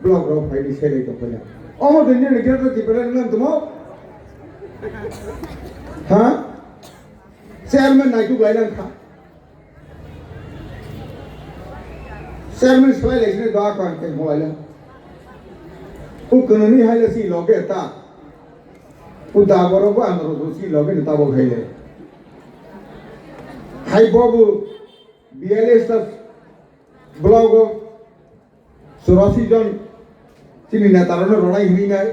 Block रो फाइडी सेले तो पहले ओमो दिन ने क्या तो तिपरे नंग तुमो हाँ चेयरमैन नाइटू गाइलन खा चेयरमैन सवाल इसने दवा करके मोबाइल उकननी हाइले सी लोगे ता उदाबरो को अंदर तो सी लोगे न ताबो खाइले हाई बाबू बीएलएस ब्लॉग सुरासी जन चिनी नेतारनो रणाई हिरिनाय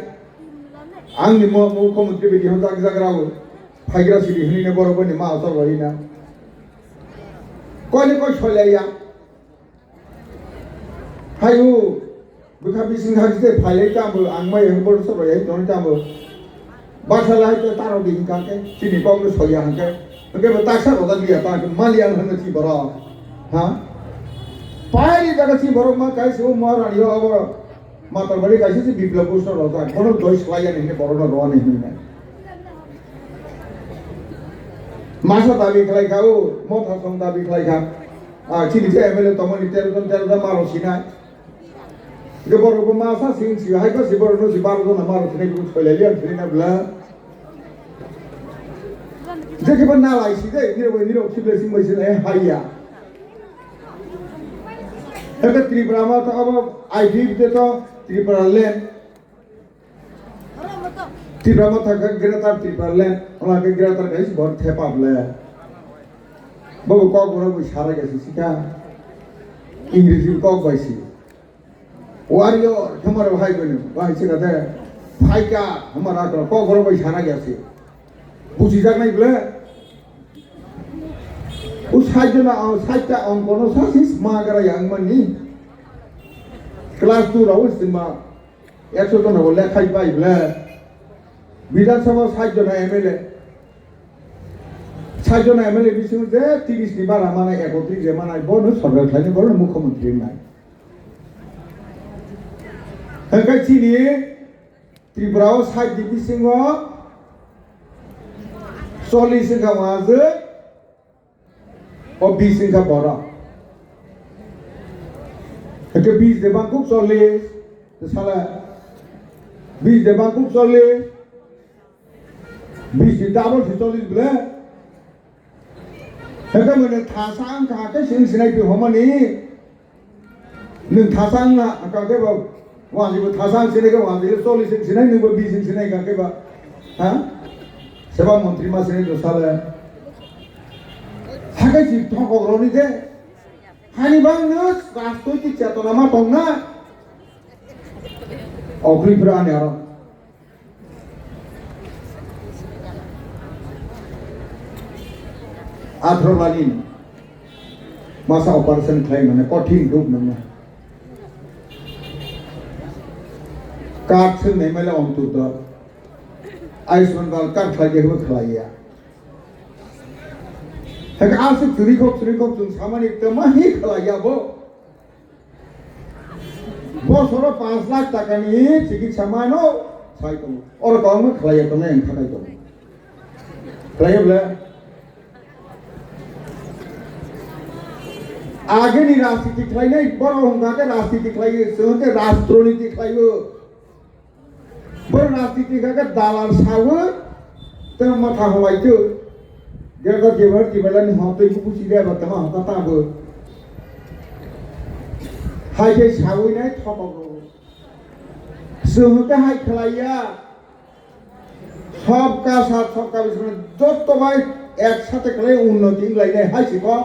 आंनि मुख्यमंत्री बिदि होता जाग्राबो फाइग्रा सिरि हिरिने बरबनि मा असर होइना कोनि कोइ छलाया हायु बुखा बिसिं हाजिते फाइलै ताबो आंमाय हेंबर सरय जन ताबो बाथाला हायते तारो दिन काके चिनि कांग्रेस होया हांके ओके बतासा रोदा दिया ता मालिया हन छि बरा हां पायरी जगह छि बरो मा काइसो महारानी हो अब मातर बड़ी काइसो छि विप्लव पुष्ट रोदा कोनो दोष लाया नहीं बरो न रो नहीं ना मासा दाबी खलाय खाओ मोथा सं दाबी खलाय खा चिनि जे एमएलए तमनि तेरदा मारो छिना के बरो को मासा सिं छि हाय को छि बरो न छि बारो न मारो छिने को छलेलि आं छिना ब्ला जेके बना लाइसि दे निरो छिबले सिं मैसिन ए हाइया एबे त्रिपुरा मा तो अब आईडी दे तो त्रिपुरा लैंड त्रिपुरा मा था गिरता त्रिपुरा लैंड ओला के गिरता गाइस बहुत थे पाबले बबो को गुरो बु सारा गेसि सिका इंग्लिश को बाइसि वॉरियर हमारे भाई बहन भाई से कहते भाई क्या हमारा को गुरो बु सारा गेसि बुझि जाग नै ब्ले उस साइजना साइटा अंकनो सासिस मागरा यांगमनि क्लास 2 राव सिमा 100 जन हो लेखाय बायब्ला विधानसभा साइजना एमएलए साइजना एमएलए बिसिं जे 30 नि बारा माने 31 जे माने बनो सरकार थायनि बनो मुख्यमंत्री नाय हंका चिनि त्रिपुराव साइड दिबिसिंगो 40 का वाजे और 20 का बड़ा के 20 दे बांकुक 40 तो साला 20 दे बांकुक 40 20 दे डबल 40 ब्ले हेगा मने थासां काके सिं सिनाय पे हमनि नों थासां ना काके बा वाजिबो थासां सिनायखौ वाजिले 40 सिं सिनाय नोंबो 20 सिं सिनाय काके बा हा सेवा मंत्री मा सिनाय तो साला हागे जि थगरनि दे हानि बांनो राष्ट्रपति चेतना मा दंना अग्रिफोरा ने आरो आथ्रलानि मासा ऑपरेशन खाय माने कठिन दुख नङा कार्ड से नै मेले अंतुत आयुष्मान कार्ड खायजेबो खालाया हेगा आसे चुरिखौ जों सामानि तमाहि खालायाबो बसरो 5 लाख टाकानि चिकित्सा मानो साइतो और गावनो खालाया तो नै खानाय दं खालायब्ला आगेनि राजनीति खालायनाय बर हंगाके राजनीति खालायो सोंके राष्ट्रनीति खालायो बर राजनीति खाके दालाल सावो त माथा हवायतो जेबा जेबा तिबलानि हातै को पुसिदे बतमा हताबो हायजे सावैनाय थपगो सोंके हाय खालाया सबका साथ सबका बिसने जतबाय एक साथे खालाय उन्नति लायनाय हायसिबा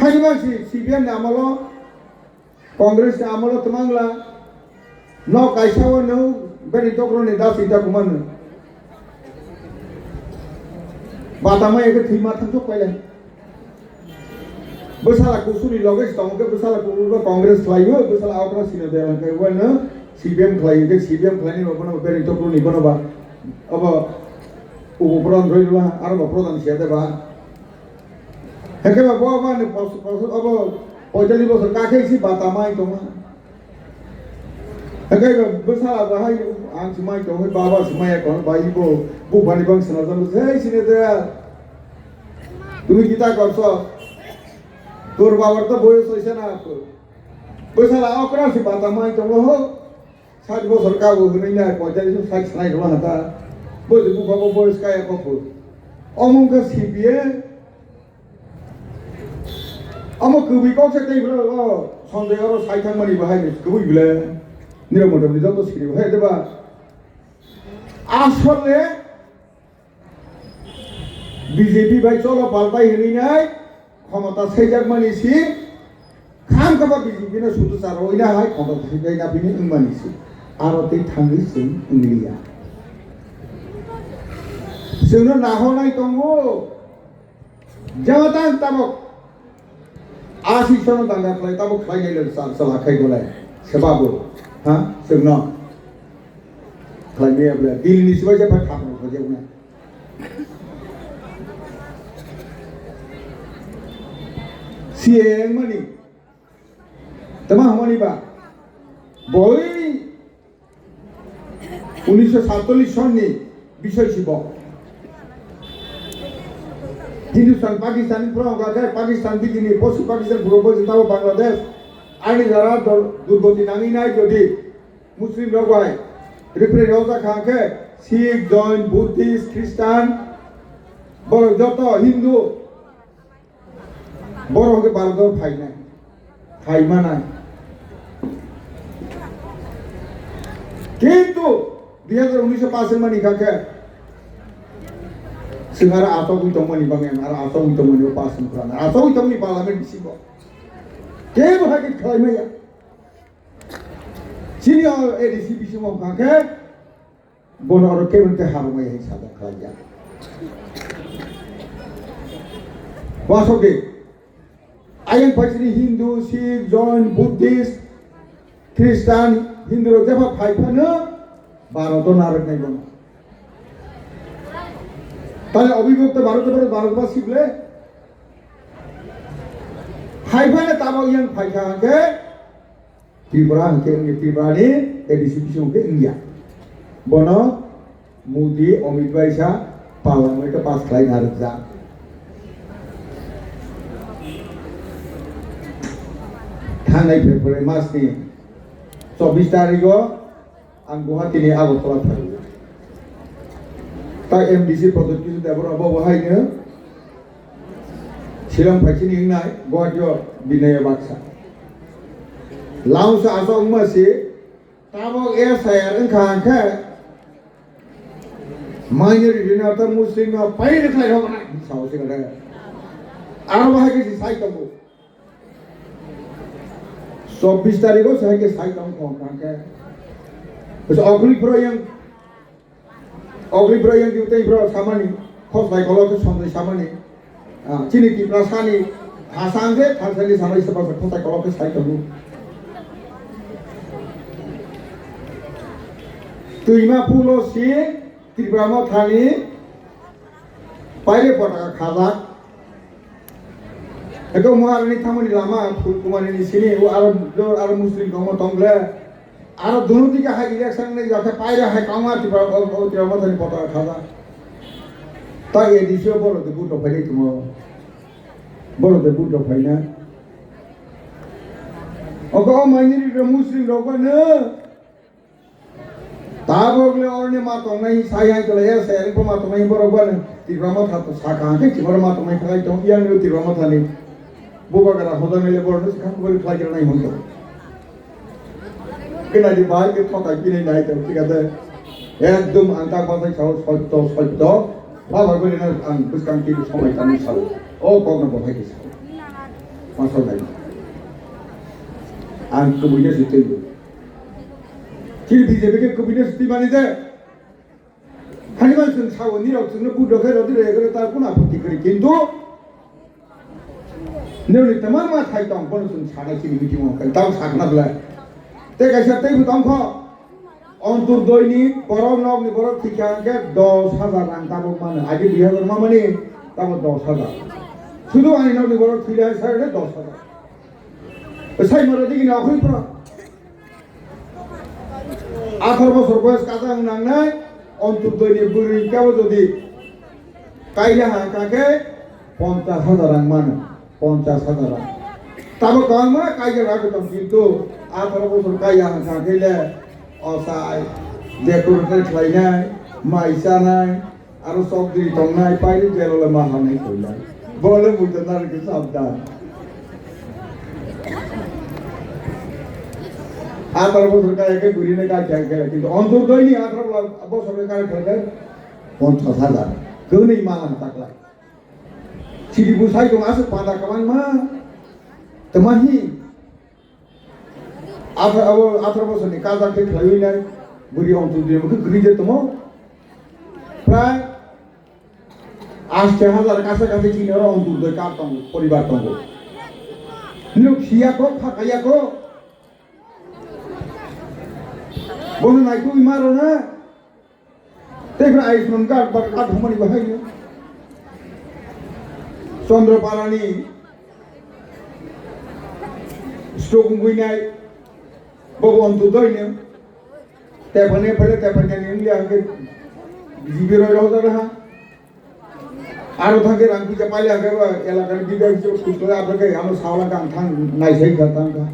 हायबासि सीबीएम नामलो कांग्रेस नामलो तमांगला न कायसाव न बेनि तक्रनि दासिता कुमान बातामा एक थीमा थांजो पहिले बसाला कुसुनि लगेस तमके बसाला कुरुबा कांग्रेस लायो बसाला आउटरा सिनो देलां के वन सीबीएम लायो के सीबीएम लायनि बनो बेनि तक्रनि बनोबा अब उपप्रधान रइला आरो प्रधान सेदेबा हेकेबा बाबा ने अब 45 বছর काखैसि बातामाय दमा हेकेबा बसाला बाहाय आं सिमाय दङ बाबा सिमाय कोन बाइबो बुफानि बांसना जम जै सिने दे তুমি কিতা করছ তোর বাবার তো বয়স হইছে না बोसाला अकरा से बाता माई तो हो 60 বছর কাবু হই না 45 60 নাই হলো হাতা বই বুকাবো বয়স কায় কপু অমঙ্কা সিপিএ আমো কবি কক্সে তেইব্র সঞ্জয়র সাইথাংমানি বাহাইনে কবি বিলে নিরমদমনি যত সিরি বাহাই দেবা আসলে বিজেপি ভাই চলো পাল্টাই হই নাই ক্ষমতা সেইজাক মানিছি খাম কাবা বিজেপি না শুধু চার ওই না হয় ক্ষমতা সেইজাক না বিনি মানিছি आरती थांगी सिं इंग्लिया जोंनो नाहरनाय दङ जाता ताबक आसि सन दांगा खालाय ताबक खालायनाय लोगो सालाखाय गलाय सेबाबो हा जोंनो खालायनाय अब्ला दिल्ली सिबाय जे थाबनो खजेवना सिएं मानि तमा हमानि बा बय 1947 সনে বিষয় ছিল হিন্দুস্তান পাকিস্তান প্রগাতে পাকিস্তান দিকে পশ্চিম পাকিস্তান পুরো তাও বাংলাদেশ আইনি যারা দুর্গতি নামি নাই যদি মুসলিম লোক হয় রিফ্রে রওজা খাকে শিখ জৈন বুদ্ধিস্ট খ্রিস্টান বড় যত হিন্দু বড় হকে ভারতের ফাই নাই ফাইমা নাই কিন্তু 2019 mani kake singara atau itu mani bangem ara atau itu mani pasen kurang atau itu mani parlimen disibo ke bahagi khalai maya sini edisi bisimo kake bono oro ke bente harumai hai sada khalai ya wasoge ayang pachini hindu sikh jain buddhist christian hindu ro jeba phaipana Bharat নারক নাই বল তাহলে অবিভক্ত ভারতের পরে ভারতবাসী শিখলে হাইফানে তাবা ইয়ান ফাইখাকে ত্রিপুরা কে ত্রিপুরানি ADC বিশকে India বন মোদি অমিত ভাইসা পার্লামেন্টে পাস খাই নারক যা থানাই ফেব্রুয়ারি মাসনি 24 তারিখ आं गुवाहाटीनि आगरतला थायो ता एमडीसी प्रजेक्ट किसु देबरा बावहायनो शिलं फाइसिनि हिंनाय गुवाहाटीयाव बिनय बाक्सा लाउसा आसं मासे ताबक एसआईआर ओंखांखे माइनरिटी ना त मुस्लिम ना पाइरे खाय होना सावसे गरे आरो बाहायके साइतबो 24 तारिखो साइके साइतम खांखे Terus ogli pro yang diutai pro sama nih, kos baik kalau tu sampai sama nih, cini di prasani, hasan deh, hasan di sama istri pas kos baik kalau tu saya tahu. Tu 50 sih, di Brahma Thani, pakai potong khazak. Eko muar ini tamu di lama, kumar ini sini, Arab Muslim kamu tongle. আর দুনো দিকে high election নেই যাতে পাইরে high কামা তিরামতানি পতাকা খাজা তাই এডিসিও বড়তে বুট ফাইলে তুমি বড়তে বুট ফাইনা অগ মাইনরিটি মুসলিম লোকনে তা বগলে অরনে মা তংনাই সাই হাই তলে এসে এরকম মা তংনাই বড় তিরামতা তো সাকাকে কি বড় মা তংনাই খাই তো ইয়ান তিরামতানি বুবাগারা হদা মেলে বড় খান করে খাই নাই হতো kena dibayar ke kota kini naik tu kita tu, ekdom angka pasal satu, bawa beri nak angkuskan kiri sampai kami salu, oh kau nak boleh kisah, masuk lagi, angk kemudian situ, kiri BJP ke kemudian situ mana je, hari mana sahaja ni orang sendiri buat dokter roti regara tak pun apa tikari, kintu, ni orang teman mah thai tong pun sun sana kiri mesti mau kan, tahu sakna belah. Te kaisa te butang kho ontur doini porong nok ni borok thikangke 10,000 rang tabok mane aji 2000 ma mane tabok 10,000 শুধু আনি nok ni borok thilai sare 10,000 sai mara digi na khoi pro 18 বছর বয়স কাজা নাং নাই ontur doini buri kawo jodi kaila ha kake 50,000 rang mane 50,000 rang tabo kang ma kaya ragu tong gitu atau bosor kaya hang kile osai decorator kelainai maisanai aru sok diri tongnai pai di jelo le mahanai kulai boleh mutenar ke sabda atau bosor kaya ke gurine ka kaya gitu ontur doi ni atau bosor kaya kaya 50,000 kau malah taklah ciri busai dong asal pada kawan mah temahi atau bosor ni kaza ke kelainai buri ontur dia mungkin gereja temo প্রায় 8,000 কাছাকাছি চিনের অন্তত carton পরিবার তঙ্গ লোক শিয়াকো ফাঁকাইয়াকো বলে নাই তুই মারো না দেখবে আইসমান কাঠ বা কাঠ হুমানি বাহাইল চন্দ্রপালানি স্ট্রোক গুইনাই ববু অন্তত দইনে তেপানে ফেলে তেপানে নিয়ে আগে জীবের রহতা রাহা আরো থাকে রাংপুজা পাইলে আগে এলাকার বিদায় সুস্থ আপনাকে আমার সাওলা গান থাং নাইসাই করতাম কা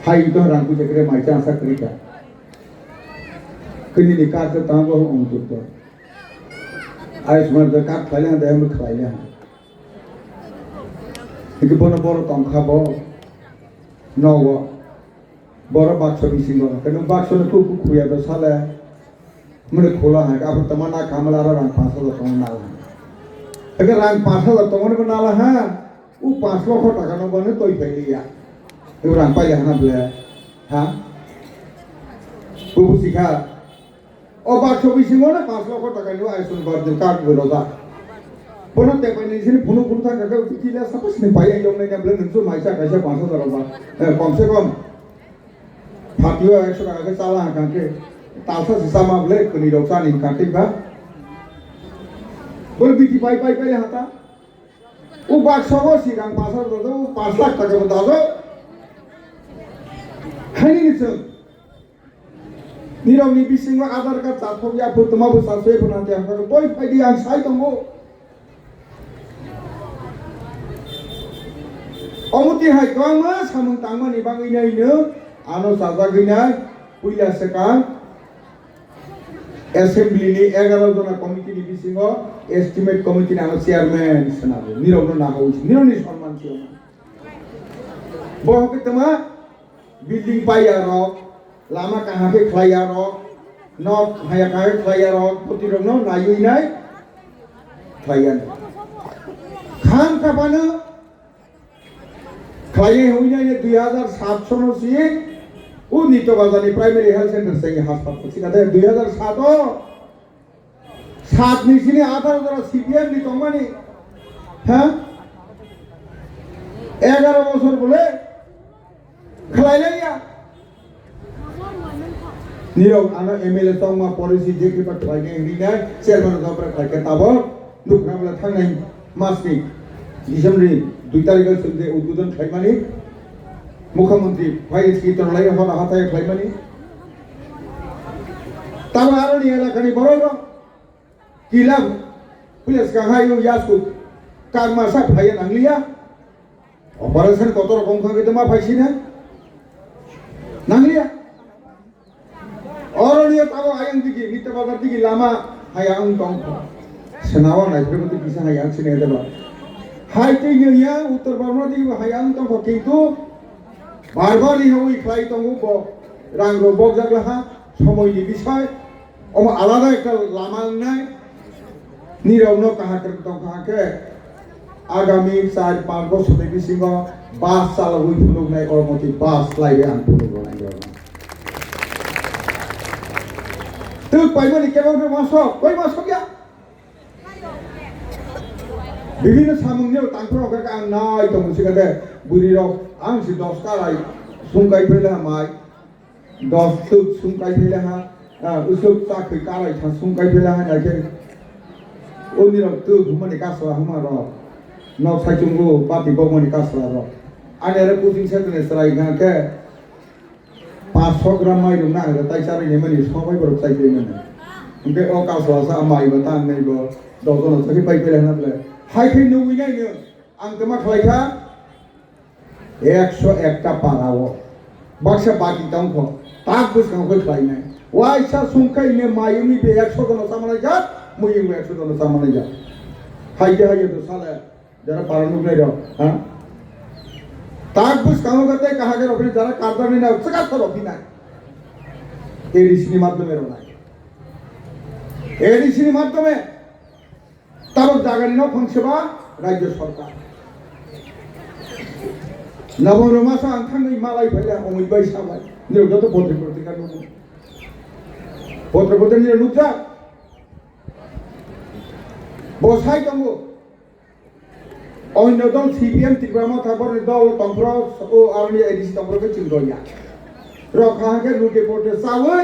হাই তো রাংপুজা করে মাইচা আশা করি কা কনি নিকাত তাম বহু অন্তত আয়ুষ্মান কা খাইলে দেহ মে খাইলে একে বড় বড় তং খাবো নব বড় বাক্স বিসিং কেন বাক্স খুব খুইয়া তো সালে মানে খোলা है अब तमन्ना कामला रंग 5,000 तमन नाला अगर रंग 5,000 तमन में नाला है वो 5 लाख টাকা न बने तोई फैलिया ये रंग पाइले हना बले हां बुबु सिखा ओ बा 24 में 5 लाख টাকা लो आइसोन बर्दन कार्ड गरोदा बनते पने सिनि फुनु फुनु था का किला सपस ने पाइ आइलो ने बले नसो माइसा कैसे 5,000 बा कम से कम फाटियो 100 টাকা के चाला हां के तासा सिसामा बले कनी रोसा नि काटिक बा बोल बिटी पाई पाई पाई हाता उ बाक्सबो सिगां 5,000 दो 5 लाख টাকা बता दो हानि निसो निरौनि बिसिंग आधार कार्ड जाथबिया फुतमाबो सासे बनाते आं बोय फाइदि आं साइ दंगो अमुति हाय गांमा सामं तांमानि बाङैनो आनो साजागैनाय पुइला सेका Assembly ni 11 जना कमिटी नि बिसिङो एस्टिमेट कमिटी नाम चेयरमैन सनाबो निरौनो नाहो निरौनि सम्मान थियो बहके तमा बिल्डिङ पाइया र लामा कहाँ के खलाया र न हाया कहाँ खलाया र पतिरौनो नायुइनाय खलायान खान काबानो खलाये होइनाय 2700 नो सि उ नीतो बाजारनि प्राइमरी हेल्थ सेंटर से हास्पाताल सिगादे 2007 7 निसिनि 18 सीपीएम नि तंगमानि हां 11 বছর বলে खलाइलाया निरौ आना एमएलए तंगमा पलिसि जेकि पट खाइने हिना चेयरमैन गब्रा खाइके ताबो दुखराबला थांनाय मासनि डिसेम्बरनि 2 तारिख सोमदे उद्बोधन खाइमानि मुख्यमंत्री भाई कीर्तन लाई हर हाथाय खाइमानि तब आरनि एलाकानि बरोबो किला पुलिस का हायो यासु कागमासा फाय नांगलिया ऑपरेशन कत रकम खागे तमा फाइसिना नांगलिया अरनिया तब आयं दिगि निते बाजार दिगि लामा हायां दं सेनावा नायफोरबो किसा हायां सिने देबा हायते निया उत्तर बर्मा दिगि हायां दं किन्तु बारबार हई खाई दंग रांग बक जागला समय विषय अमा आलादा एक लामा निरौनो कहा कहा के आगामी 4-5 बছর बिसिंग बास चालुई फुलुगनाय अरमति बास लाइबे आं फुलुगनाय तो पाइमानि केबो मासो कोइ मासो गया বিভিন্ন সামংনিও তাংফোরাव का आं नाय दं सिगादे बुरिराव आं सि 10 काराय सुंगाय फैला माय 10 तुक सुंगाय फैला हा उसुक चाखै काराय था सुंगाय फैला हा नाके उनिराव तुक हुमानि कासला हुमा र न साइचुंगु पाति बमनि कासला र आने रे कोचिंग सेन्टर सराय गा के 500 ग्राम माइ दं ना ताइसारि नेमनि सबाय बर चाइबे मन ओमफ्राय अ कासला सा माइ बता नैबो दजन सखि पाइ फैला ना बले हाइखै नौइनायनो आं तमा खालायखा 101টা পারাও বাক্সা বাকি তাংখো তাক বুঝখাंखौ খাইনাय वाइसा सुंखायनो मायुनि बे 100 जन सामानाय जा मुयिंबो 100 जन सामानाय जा हायदे हायो तो साले जरा पारानुग्रै र हां ताक बुझखांखौ गते काहागे रफिन जरा कारदानि ना उचका रफिनाय एडिसिनि माध्यमे रनाय एडिसिनि माध्यमे ताबक जागानि न फंसेबा राज्य सरकार नवरमासा आंथांनि मालाय फैला अमैबाय साबाय निरगत पत्रिका नुनो पत्रपत्रनि नुजा बसाय दङ अन्य दल सीपीएम त्रिपुरा थाबर दल तंफ्र ओ आरनि एडिसि तंफ्रके चिंगया रखाके लुके पोटे सावै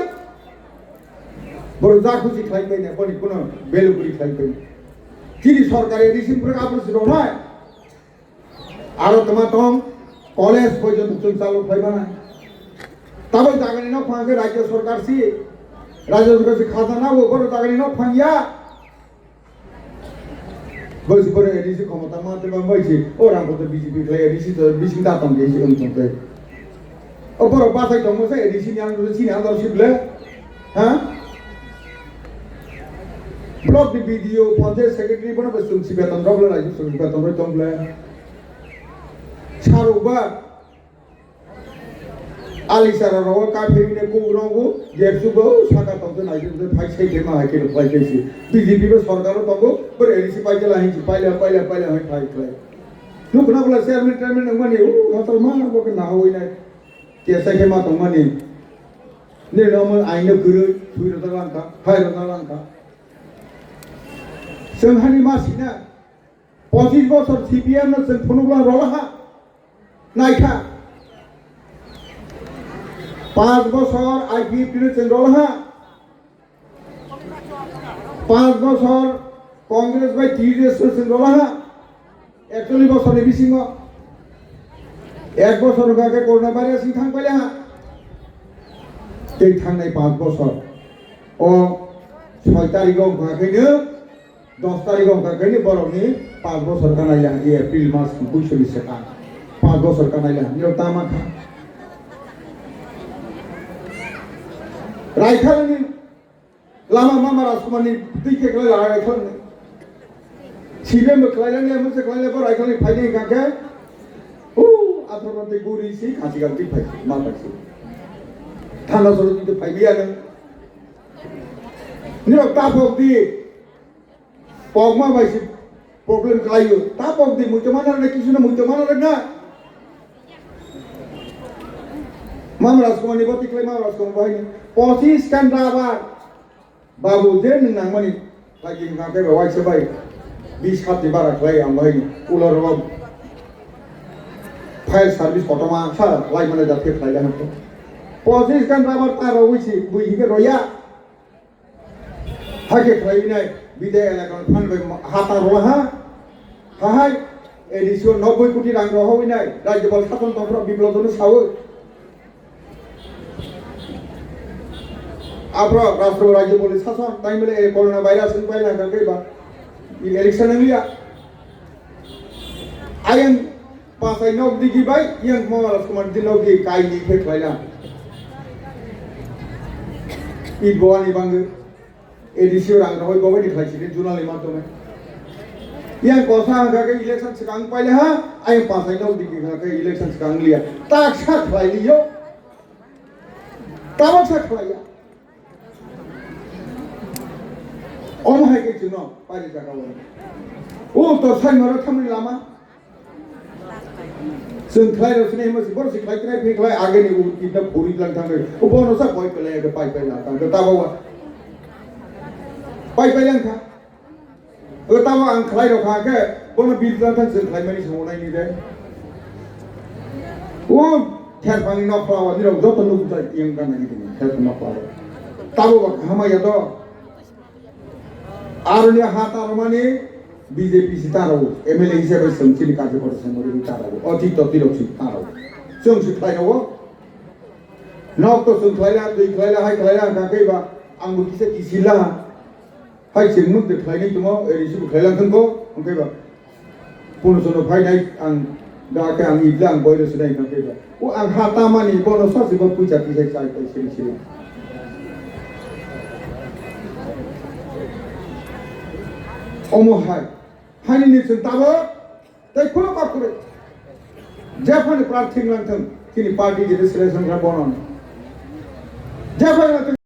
बरजा खुशी खाइबैने पनि कुन बेलुकुरी खाइबै किरि सरकार एडिसि पुरा आपस रनाय आरो तमा तम कॉलेज पर्यंत चालू खाइबाना तब जागानि न फांगे राज्य सरकार सी राज्य सरकार से खाजाना वो बरो जागानि न फांगिया बस बरो एडिसि क्षमता माते बांबायसि ओ रांखौ तो बीजेपी खले एडिसि तो बिसिं दातम गेसि ओंथंते ओ बरो बासाय दंमोसे एडिसि नि आं सिनि आंदार सिबले हा ब्लॉक दी वीडियो पंचायत सेक्रेटरी बनो बसुं सिबेतन रबले राज्य सरकार तंब्रे तंब्ले सारुबा आलिसारा रवा काफेरिने कुग्रंगु जेबसुबो साका तंते नाइजो फाइ सैथे माहाके फाइकेसि बीजेपी बे सरकार तंगो बर एडिसि पाइकेला हिंसि पाइला हाय फाइ क्लाय नुखना बला चेयरमैन नंगमानि हतल मा बके नाहौइनाय केसाइके मा तंगमानि नेनमो आइनो गुरै सुइरदा लांका फाइरदा लांका जोंहानि मासिना 25 বছর सीपीएम न जों फनुब्ला रलाहा नायखा 5 বছর आईपीएफ ने जों रलाहा 5 বছর कांग्रेस बाय टीडीएस जों रलाहा 41 বছর बिसिङो 1 বছর गाके कोरोना भाइरास थां पाइलाहा दै थांनाय 5 বছর ओ 6 तारिखआव गाकेनो 10 तारिखआव गाकेनो बरनि 5 বছর कानाइला एप्रिल मास 29 सेका 5 বছর कानाइला निरतामा खा रायखालनि लामा मामा राजकुमारनि दैके क्लाय रायखालनि सिबे मक्लायलांले मोसे क्लायले बर रायखालनि फाइने गाके उ आथरते गुरिसि खासिगालति फाइ मा फाइसि थाना सरति तो फाइबियानो निरता बगदि पगमा बाइसि प्रब्लेम खायो ता बगदि मुइतमाना रे किसुना मुइतमाना रे ना माम राजकुमारनि बति क्लाय माम राजकुमार बाइनि 25 कान्दाबार बाबु जे नंनांमानि लागिन गाके बाइसो बाइ 20 खाति बारा क्लाय आं बाइनि उलरवा फाइल सर्विस कटमा सा लाइ माने जाथे क्लाय हातो 25 कान्दाबार तारा उइसि बुइहिके रया हाके क्लायनाय बिदे एलाकान फानबाय हाता रहा हाय एडिसि 90 कोटी रां रहैनाय राज्यपाल शासन तंत्र बिप्लबजों सावो आब्र राष्ट्र राज्यपाल शासन टाइमले कोरोना भाइरास पाइला गगैबा इलेक्शन लिया आयन पासाय नक दिगि बाय यं मामालास कुमार दिनोगि काइनि फेख्लायला इदबवानि बांगो एडिसि रां रहै गबायदि खायसिनि जुनालनि माध्यमे यं कोसा गाके इलेक्शन सिगां पाइले हा आय पासाय नक दिगि गाके इलेक्शन सिगां लिया ताकसा खायलियो ताबसा खाया ओम हाय के जुनो पारि जागाव ओ तो साइमरो थामनि लामा जों क्लाइरसने मस बर सि क्लाइतनाय फेख्लाय आगेनि उकिदा फुरि लां थाङो ओ बनोसा बय पेलाय के पाइ पाइला थाङो ताबावा पाइ पाइलां था ओ ताबा आं क्लाइ रखाके बनो बिरलां थां जों क्लाइमानि सौनायनि दे ओ थेरफानि नखलावा निरौ जत नुगुता यं गानानि दे थेरफानि नखलावा ताबावा हामाया द आरनि हातारमानि बीजेपी सितारो एमएलए हिसाबै सोंथिनि कार्यकर संगरि ताराव अथित तिरक्षि ताराव जों सिख्लायनाव नक तो सोंख्लायला दै ख्लायला हाय ख्लायला गाखैबा आंबो किसे किसिला हाय जोंमु दै ख्लायनि दङ एरिसि ख्लायलांथोंखौ ओंखायबा पुनसनो फायनाय आं दा के आं इब्ला आं बयरो सिनाय खांके ओ आं हाता मानि बनो सासेबो फैसा फैसा चाय पाइ सिरि अमहाय हानि निसन ताबो ताई खुलो का करे जेफान प्रार्थी लांथों किनि पार्टी जे सिलेक्शन बनो जेफान